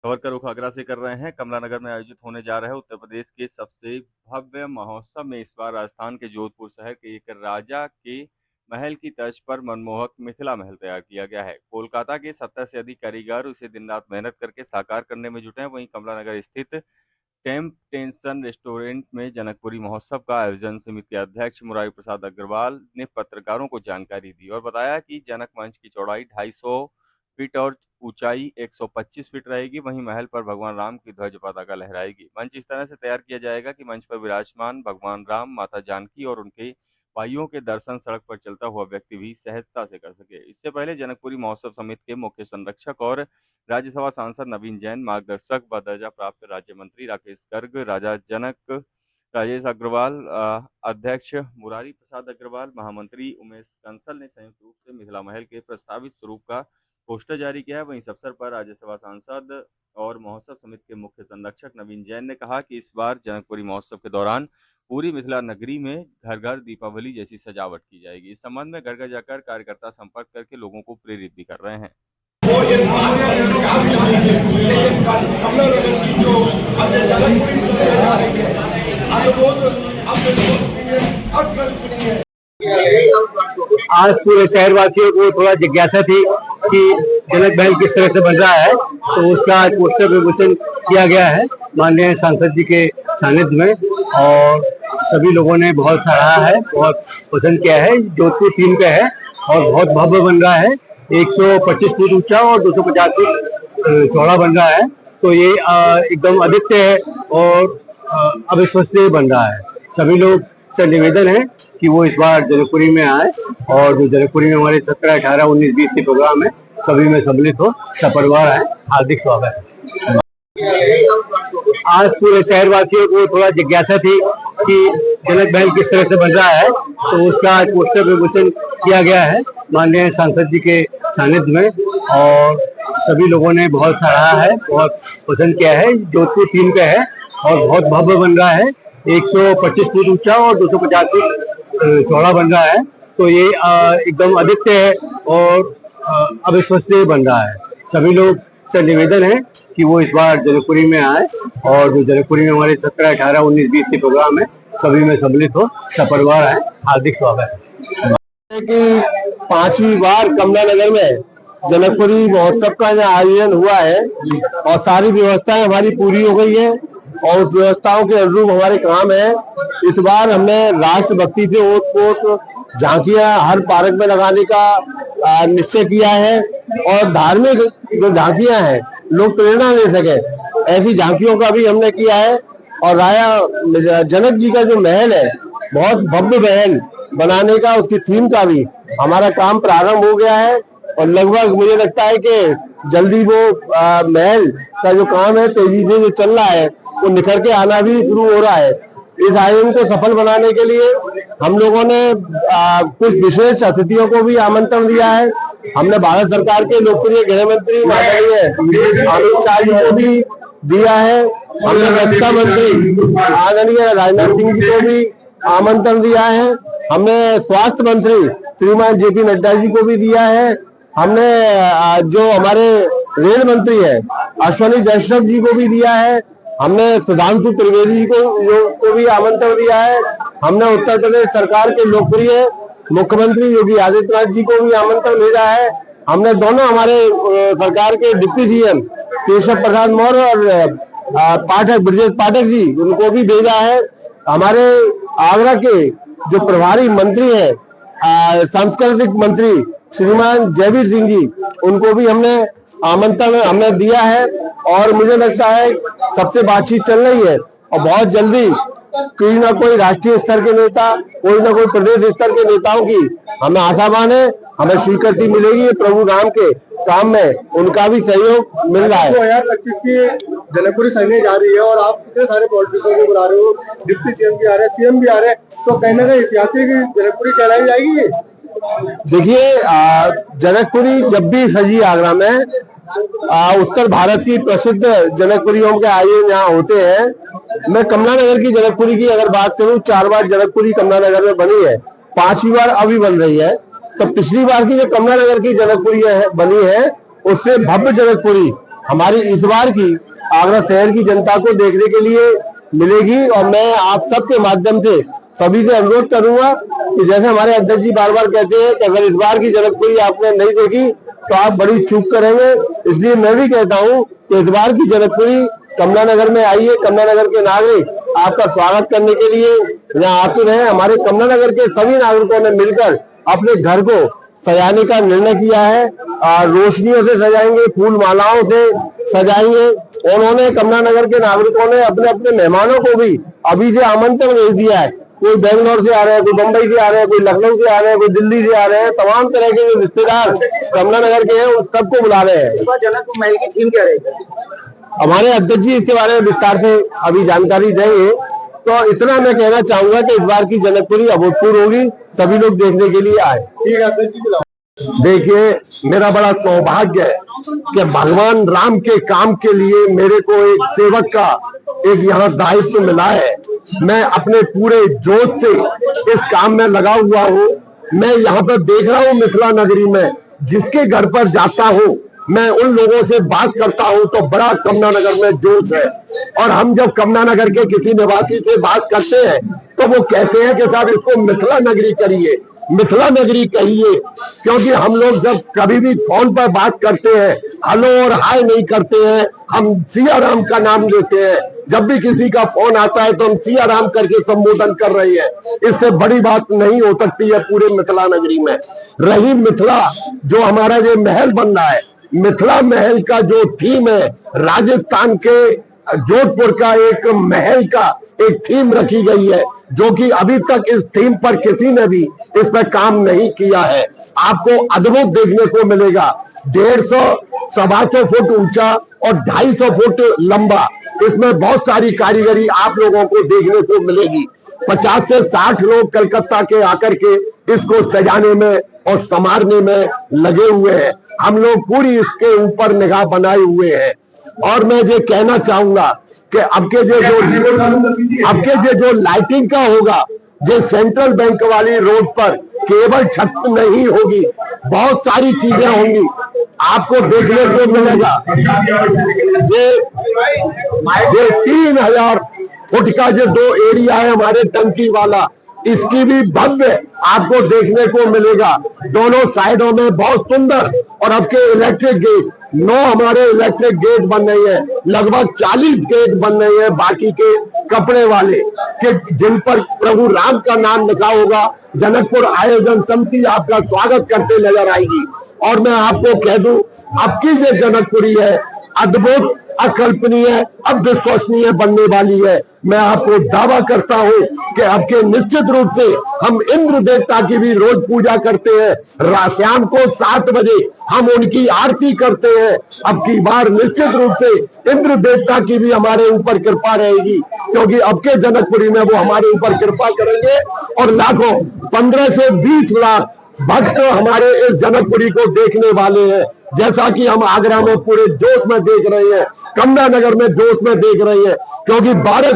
खबर का रुख आगरा से कर रहे हैं। कमला नगर में आयोजित होने जा रहे उत्तर प्रदेश के सबसे भव्य महोत्सव में इस बार राजस्थान के जोधपुर शहर के एक राजा के महल की तर्ज पर मनमोहक मिथिला महल तैयार किया गया है। कोलकाता के 70 से अधिक कारीगर उसे दिन रात मेहनत करके साकार करने में जुटे हैं। वहीं कमला नगर स्थित टेम्पटेशन रेस्टोरेंट में जनकपुरी महोत्सव का आयोजन समिति के अध्यक्ष मुरारी प्रसाद अग्रवाल ने पत्रकारों को जानकारी दी और बताया कि जनक मंच की चौड़ाई 250 फीट और ऊंचाई 125 फीट रहेगी। वहीं महल पर भगवान राम की ध्वज पताका लहराएगी। मंच इस तरह से तैयार किया जाएगा कि मंच पर विराजमान भगवान राम, माता जानकी और उनके भाइयों के दर्शन सड़क पर चलता हुआ व्यक्ति भी सहजता से कर सके। इससे पहले जनकपुरी महोत्सव समिति के मुख्य संरक्षक और राज्यसभा सांसद नवीन जैन, मार्गदर्शक व दर्जा प्राप्त राज्य मंत्री राकेश गर्ग, राजा जनक राजेश अग्रवाल, अध्यक्ष मुरारी प्रसाद अग्रवाल, महामंत्री उमेश कंसल ने संयुक्त रूप से मिथिला महल के प्रस्तावित स्वरूप का पोस्टर जारी किया है। वहीं इस अवसर पर राज्यसभा सांसद और महोत्सव समिति के मुख्य संरक्षक नवीन जैन ने कहा कि इस बार जनकपुरी महोत्सव के दौरान पूरी मिथिला नगरी में घर घर दीपावली जैसी सजावट की जाएगी। इस संबंध में घर घर जाकर कार्यकर्ता संपर्क करके लोगों को प्रेरित भी कर रहे हैं। आज पूरे शहरवासियों को थोड़ा जिज्ञासा थी कि जनक महल किस तरह से बन रहा है, तो उसका आज पोस्टर विमोचन किया गया है माननीय सांसद जी के सानिध्य में, और सभी लोगों ने बहुत सराहा है, बहुत पसंद किया है। जोधपुर थीम पे है और बहुत भव्य बन रहा है। 125 फीट ऊंचा और 250 फीट चौड़ा बन रहा है, तो ये एकदम अद्वितीय है और अविश्वसनीय बन रहा है। सभी लोग से निवेदन है कि वो इस बार जनकपुरी में आए और जो जनकपुरी में हमारे 17, 18, 19, 20 के प्रोग्राम है सभी में सम्मिलित हो, सपरिवार आए। हार्दिक स्वागत है। आज पूरे शहरवासियों को थोड़ा जिज्ञासा थी कि जनक महल किस तरह से बन रहा है, तो उसका आज पोस्टर विमोचन किया गया है माननीय सांसद जी के सानिध्य में, और सभी लोगों ने बहुत सराहा है, बहुत पसंद किया है। जोधपुर थीम पे है और बहुत भव्य बन रहा है। 125 फीट ऊंचा और 250 फीट चौड़ा बन रहा है, तो ये एकदम अद्वितीय है और अविश्वसनीय बन रहा है। सभी लोग से निवेदन है कि वो इस बार जनकपुरी में आए और जो जनकपुरी में हमारे 17, 18, 19, 20 के प्रोग्राम है सभी में सम्मिलित हो, सपरिवार आए। हार्दिक स्वागत है। कि 5वीं बार कमला नगर में जनकपुरी महोत्सव का आयोजन हुआ है और सारी व्यवस्थाएं हमारी पूरी हो गई है और उस व्यवस्थाओं के अनुरूप हमारे काम है। इस बार हमने राष्ट्रभक्ति से ओत-पोत झांकियां हर पार्क में लगाने का निश्चय किया है और धार्मिक जो झांकियां हैं लोग प्रेरणा ले सके, ऐसी झांकियों का भी हमने किया है। और राजा जनक जी का जो महल है, बहुत भव्य महल बनाने का, उसकी थीम का भी हमारा काम प्रारंभ हो गया है और लगभग मुझे लगता है कि जल्दी वो महल का जो काम है तेजी से जो चल रहा है वो निखर के आना भी शुरू हो रहा है। इस आयोजन को सफल बनाने के लिए हम लोगों ने कुछ विशेष अतिथियों को भी आमंत्रण दिया है। हमने भारत सरकार के लोकप्रिय गृह मंत्री माननीय अमित शाह जी को भी दिया है। हमने रक्षा मंत्री आदरणीय राजनाथ सिंह जी को भी आमंत्रण दिया है। हमने स्वास्थ्य मंत्री श्रीमान JP नड्डा जी को भी दिया है। हमने जो हमारे रेल मंत्री है अश्विनी वैष्णव जी को भी दिया है। हमने सुधांशु त्रिवेदी जी को भी आमंत्रण दिया है। हमने उत्तर प्रदेश सरकार के लोकप्रिय मुख्यमंत्री योगी आदित्यनाथ जी को भी आमंत्रण भेजा है। हमने दोनों हमारे सरकार के डिप्टी CM केशव प्रसाद मौर्य और पाठक ब्रजेश पाठक जी, उनको भी भेजा है। हमारे आगरा के जो प्रभारी मंत्री है सांस्कृतिक मंत्री श्रीमान जयवीर सिंह जी, उनको भी हमने आमंत्रण हमने दिया है। और मुझे लगता है सबसे बातचीत चल रही है और बहुत जल्दी कोई ना कोई राष्ट्रीय स्तर के नेता, कोई ना कोई प्रदेश स्तर के नेताओं की हमें आशावान है, हमें स्वीकृति मिलेगी। प्रभु राम के काम में उनका भी सहयोग मिल रहा है। 2025 की जनकपुरी सजने जा रही है और आप कितने सारे पॉलिटिशियन को बुला रहे हो, डिप्टी CM भी आ रहे हैं, CM भी आ रहे हैं, तो कहीं ना कहीं ऐतिहासिक जनकपुरी कहलाई जाएगी। देखिए, जनकपुरी जब भी सजी आगरा में, उत्तर भारत की प्रसिद्ध जनकपुरियों के आयोजन यहाँ होते हैं। मैं कमला नगर की जनकपुरी की अगर बात करूँ, 4 बार जनकपुरी कमला नगर में बनी है, 5वीं बार अभी बन रही है। तो पिछली बार की जो कमला नगर की जनकपुरी बनी है उससे भव्य जनकपुरी हमारी इस बार की आगरा शहर की जनता को देखने के लिए मिलेगी। और मैं आप सबके माध्यम से सभी से अनुरोध करूंगा कि जैसे हमारे अध्यक्ष जी बार बार कहते हैं कि अगर इस बार की जनकपुरी आपने नहीं देखी तो आप बड़ी चूक करेंगे, इसलिए मैं भी कहता हूं कि इस बार की जनकपुरी कमला नगर में आइए। कमला नगर के नागरिक आपका स्वागत करने के लिए यहाँ आते रहे। हमारे कमला नगर के सभी नागरिकों ने मिलकर अपने घर को सजाने का निर्णय किया है। रोशनियों से सजाएंगे, फूल मालाओं से सजाएंगे। उन्होंने कमला नगर के नागरिकों ने अपने अपने मेहमानों को भी अभी से आमंत्रण भेज दिया है। कोई बेंगलोर से आ रहे हैं, कोई बंबई से आ रहे हैं, कोई लखनऊ से आ रहे हैं, कोई दिल्ली से आ रहे हैं। तमाम तरह के जो रिश्तेदार कमला नगर के हैं उन सबको बुला रहे हैं। जनकपुर महल की थीम क्या रहेगी? हमारे अध्यक्ष जी इसके बारे में विस्तार से अभी जानकारी देंगे। तो इतना मैं कहना चाहूंगा कि इस बार की जनकपुरी अभूतपूर्व होगी, सभी लोग देखने के लिए आए। ठीक है। देखिए, मेरा बड़ा सौभाग्य है कि भगवान राम के काम के लिए मेरे को एक सेवक का एक यहाँ दायित्व मिला है। मैं अपने पूरे जोश से इस काम में लगा हुआ हूँ। मैं यहाँ पर देख रहा हूँ मिथिला नगरी में जिसके घर पर जाता हूँ, मैं उन लोगों से बात करता हूं तो बड़ा कमला नगर में जोश है। और हम जब कमला नगर के किसी निवासी से बात करते हैं तो वो कहते हैं कि साहब इसको मिथिला नगरी करिए, मिथिला नगरी कहिए। क्योंकि हम लोग जब कभी भी फोन पर बात करते हैं हेलो और हाय नहीं करते हैं, हम सिया राम का नाम लेते हैं। जब भी किसी का फोन आता है तो हम सिया राम करके संबोधन कर रहे हैं। इससे बड़ी बात नहीं हो सकती है पूरे मिथिला नगरी में। रही मिथिला जो हमारा ये महल बन रहा है, मिथिला महल का जो थीम है, राजस्थान के जोधपुर का एक महल का एक थीम रखी गई है, जो कि अभी तक इस थीम पर किसी ने भी इस पर काम नहीं किया है। आपको अद्भुत देखने को मिलेगा। 150 125 फुट ऊंचा और 250 फुट लंबा, इसमें बहुत सारी कारीगरी आप लोगों को देखने को मिलेगी। 50 से 60 लोग कलकत्ता के आकर के इसको सजाने में और संवारने में लगे हुए हैं। हम लोग पूरी इसके ऊपर निगाह बनाए हुए हैं। और मैं ये कहना चाहूंगा कि अब के जो लाइटिंग का होगा, ये सेंट्रल बैंक वाली रोड पर केवल छत नहीं होगी, बहुत सारी चीजें होंगी आपको देखने को मिलेगा। ये 3000 फुट का जो 2 एरिया है हमारे टंकी वाला, इसकी भी भव्य आपको देखने को मिलेगा। दोनों साइडों में बहुत सुंदर। और अब के इलेक्ट्रिक गेट 9 हमारे इलेक्ट्रिक गेट बन रही है, लगभग 40 गेट बन रहे हैं बाकी के कपड़े वाले कि जिन पर प्रभु राम का नाम लिखा होगा। जनकपुर आयोजन समिति आपका स्वागत करते नजर आएगी। और मैं आपको कह दूं, अब की जो जनकपुरी है अद्भुत, अकल्पनीय, अविश्वसनीय बनने वाली है। मैं आपको दावा करता हूं कि अब के निश्चित रूप से हम इंद्र देवता की भी रोज पूजा करते हैं। शाम को 7 बजे हम उनकी आरती करते हैं। अब की बार निश्चित रूप से इंद्र देवता की भी हमारे ऊपर कृपा रहेगी, क्योंकि अब के जनकपुरी में वो हमारे ऊपर कृपा करेंगे। और लाखों 15 से 20 लाख भक्त हमारे इस जनकपुरी को देखने वाले हैं। जैसा कि हम आगरा में पूरे जोश में देख रहे हैं, कमला नगर में जोश में देख रहे हैं, क्योंकि 12